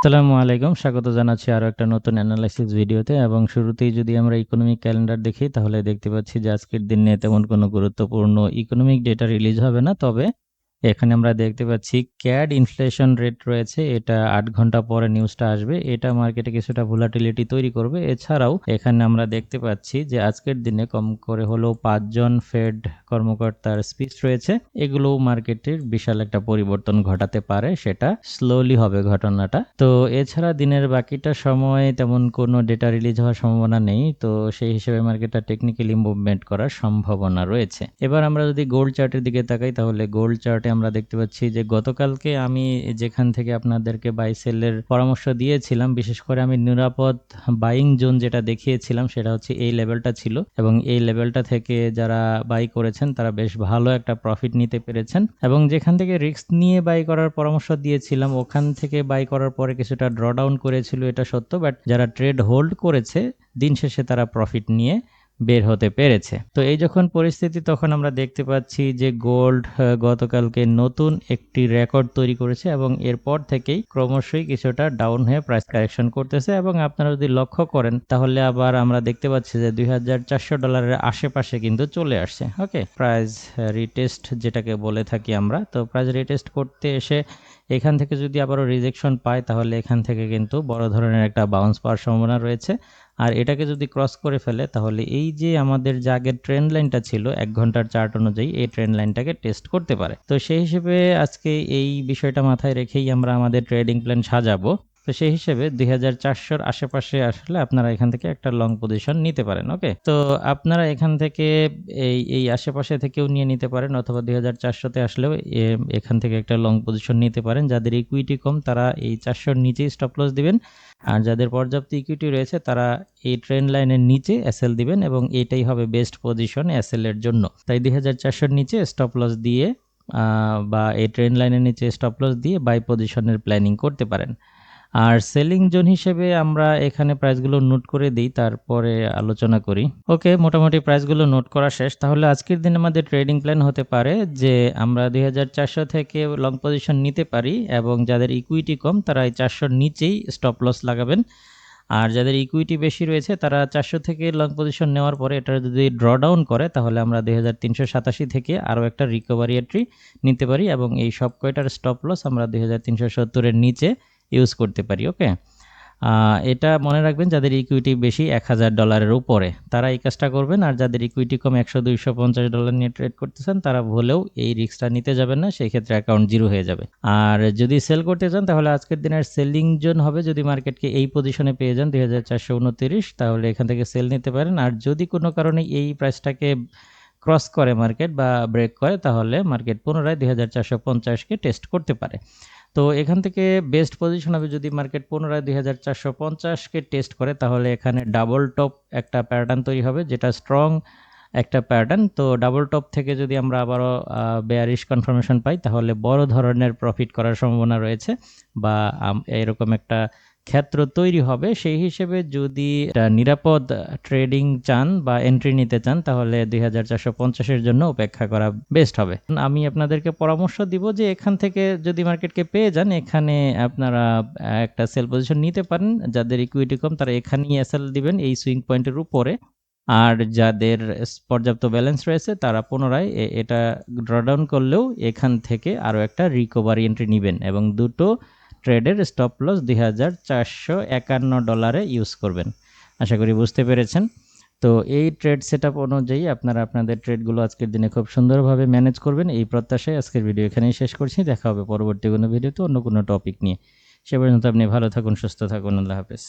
আসসালামু আলাইকুম। স্বাগত জানাচ্ছি আরো একটা নতুন অ্যানালাইসিস ভিডিওতে এবং শুরুতেই যদি আমরা ইকোনমিক ক্যালেন্ডার দেখি তাহলে দেখতে পাচ্ছি যে আজকের দিনে তেমন কোনো গুরুত্বপূর্ণ ইকোনমিক ডেটা রিলিজ হবে না। তবে এখানে আমরা দেখতে পাচ্ছি ক্যাড ইনফ্লেশন রেট রয়েছে। এটা ৮ ঘন্টা পরে নিউজটা আসবে। এটা মার্কেটে কিছুটা ভোলাটিলিটি তৈরি করবে। এছাড়াও এখানে আমরা দেখতে পাচ্ছি যে আজকের দিনে কম করে হলেও ৫ জন ফেড কর্মকর্তার স্পিচ রয়েছে। এগুলোও মার্কেটের বিশাল একটা পরিবর্তন ঘটাতে পারে। সেটা স্লোলি হবে ঘটনাটা। তো এছাড়া দিনের বাকিটা সময় তেমন কোনো ডেটা রিলিজ হওয়ার সম্ভাবনা নেই। তো সেই হিসেবে মার্কেটটা টেকনিক্যালি মুভমেন্ট করার সম্ভাবনা রয়েছে। এবার আমরা যদি গোল্ড চার্টের দিকে তাকাই তাহলে গোল্ড চার্টে আমরা দেখতে পাচ্ছি যে গতকালকে আমি যেখান থেকে আপনাদেরকে বাই সেলের পরামর্শ দিয়েছিলাম, বিশেষ করে আমি নিরাপদ বাইং জোন যেটা দেখিয়েছিলাম সেটা হচ্ছে এই লেভেলটা ছিল এবং এই লেভেলটা থেকে যারা বাই করেছেন তারা বেশ ভালো একটা প্রফিট নিতে পেরেছেন এবং যেখান থেকে রিস্ক নিয়ে বাই করার পরামর্শ দিয়েছিলাম ওখান থেকে বাই করার পরে কিছুটা ড্রডাউন করেছিল, এটা সত্য, বাট যারা ট্রেড হোল্ড করেছে দিন শেষে তারা প্রফিট নিয়ে বের হতে পেরেছে। তো এই যখন পরিস্থিতি তখন আমরা দেখতে পাচ্ছি যে গোল্ড গতকালকে নতুন একটি রেকর্ড তৈরি করেছে এবং এরপর থেকেই ক্রমশই কিছুটা ডাউন হয়ে প্রাইস কারেকশন করতেছে এবং আপনারা যদি লক্ষ্য করেন তাহলে আবার আমরা দেখতে পাচ্ছি যে $২,৪০০ আশেপাশে কিন্তু চলে আসছে। ওকে, প্রাইস রিটেস্ট যেটাকে বলে থাকি আমরা, তো প্রাইস রিটেস্ট করতে এসে এখান থেকে যদি আবারও রিজেকশন পায় তাহলে এখান থেকে কিন্তু বড় ধরনের একটা বাউন্স পাওয়ার সম্ভাবনা রয়েছে। আর এটাকে যদি ক্রস করে ফেলে তাহলে এই যে আমাদের যে আগের ট্রেন্ড লাইনটা ছিল ১ ঘন্টার চার্ট অনুযায়ী এই ট্রেন্ড লাইনটাকে টেস্ট করতে পারে। তো সেই হিসেবে আজকে এই বিষয়টা মাথায় রেখেই আমরা আমাদের ট্রেডিং প্ল্যান সাজাবো। তো সেই হিসেবে ২,৪০০-র আশেপাশে আসলে আপনারা এখান থেকে একটা লং পজিশন নিতে পারেন। ওকে, তো আপনারা এখান থেকে এই আশেপাশে থেকেও নিয়ে নিতে পারেন অথবা ২,৪০০-তে আসলেও এখান থেকে একটা লং পজিশন নিতে পারেন। যাদের ইকুইটি কম তারা এই ৪০০-র নিচেই স্টপ লস দিবেন আর যাদের পর্যাপ্ত ইকুইটি রয়েছে তারা এই ট্রেন্ড লাইনের নিচে এসএল দিবেন এবং এটাই হবে বেস্ট পজিশন এসএল এর জন্য। তাই ২,৪০০-র নিচে স্টপ লস দিয়ে বা এই ট্রেন্ড লাইনের নিচে স্টপ লস দিয়ে বাই পজিশনের প্ল্যানিং করতে পারেন। আর সেলিং জোন হিসেবে আমরা এখানে প্রাইসগুলো নোট করে দিই, তারপরে আলোচনা করি। ওকে, মোটামুটি প্রাইসগুলো নোট করা শেষ। তাহলে আজকের দিনে আমাদের ট্রেডিং প্ল্যান হতে পারে যে আমরা ২,৪০০ থেকে লং পজিশন নিতে পারি এবং যাদের ইকুইটি কম তারা এই ৪০০-র নিচেই স্টপ লস লাগাবেন। আর যাদের ইকুইটি বেশি রয়েছে তারা ৪০০ থেকে লং পজিশন নেওয়ার পরে এটা যদি ড্রডাউন করে তাহলে আমরা ২,৩৮৭ থেকে আরও একটা রিকভারি এন্ট্রি নিতে পারি এবং এই সব কয়টার স্টপ লস আমরা ২,৩৭০-এর নিচে ইউজ করতে পারি। ওকে, এটা মনে রাখবেন যাদের ইকুইটি বেশি $১,০০০ উপরে তারা এই কাজটা করবেন আর যাদের ইকুইটি কম $১০০-২৫০ নিয়ে ট্রেড করতেছেন তারা ভুলেও এই রিস্কটা নিতে যাবেন না, সেই ক্ষেত্রে অ্যাকাউন্ট জিরো হয়ে যাবে। আর যদি সেল করতে চান তাহলে আজকের দিনের সেলিং জোন হবে যদি মার্কেটকে এই পজিশনে পেয়ে যান ২,৪২৯ তাহলে এখান থেকে সেল নিতে পারেন। আর যদি কোনো কারণে এই প্রাইসটাকে ক্রস করে মার্কেট বা ব্রেক করে তাহলে মার্কেট পুনরায় ২,৪৫০-কে টেস্ট করতে পারে। তো এখান থেকে বেস্ট পজিশন হবে যদি মার্কেট পুনরায় ২,৪৫০-কে টেস্ট করে তাহলে এখানে ডাবল টপ একটা প্যাটার্ন তৈরি হবে যেটা স্ট্রং একটা প্যাটার্ন। তো ডাবল টপ থেকে যদি আমরা আবারও বেয়ারিশ কনফার্মেশন পাই তাহলে বড় ধরনের প্রফিট করার সম্ভাবনা রয়েছে বা এরকম একটা ক্ষেত্র তৈরি হবে। সেই হিসেবে যদি নিরাপদ ট্রেডিং চান বা এন্ট্রি নিতে চান তাহলে ২,৪৫০-এর জন্য অপেক্ষা করা বেস্ট হবে। আমি আপনাদেরকে পরামর্শ দিব যে এখান থেকে যদি মার্কেটকে পেয়ে যান এখানে আপনারা একটা সেল পজিশন নিতে পারেন। যাদের ইকুইটি কম তারা এখানেই এসএল দিবেন এই সুইং পয়েন্টের উপরে। আর যাদের পর্যাপ্ত ব্যালেন্স রয়েছে তারা পুনরায় এটা ড্রডাউন করলেও এখান থেকে আরও একটা রিকভারি এন্ট্রি নেবেন এবং দুটো ট্রেডের স্টপ লস $২,৪৫১ ইউজ করবেন। আশা করি বুঝতে পেরেছেন। তো এই ট্রেড সেটআপ অনুযায়ী আপনারা আপনাদের ট্রেডগুলো আজকের দিনে খুব সুন্দরভাবে ম্যানেজ করবেন এই প্রত্যাশায় আজকের ভিডিও এখানেই শেষ করছি। দেখা হবে পরবর্তী কোনো ভিডিওতে অন্য কোনো টপিক নিয়ে। সে পর্যন্ত আপনি ভালো থাকুন, সুস্থ থাকুন। আল্লাহ হাফেজ।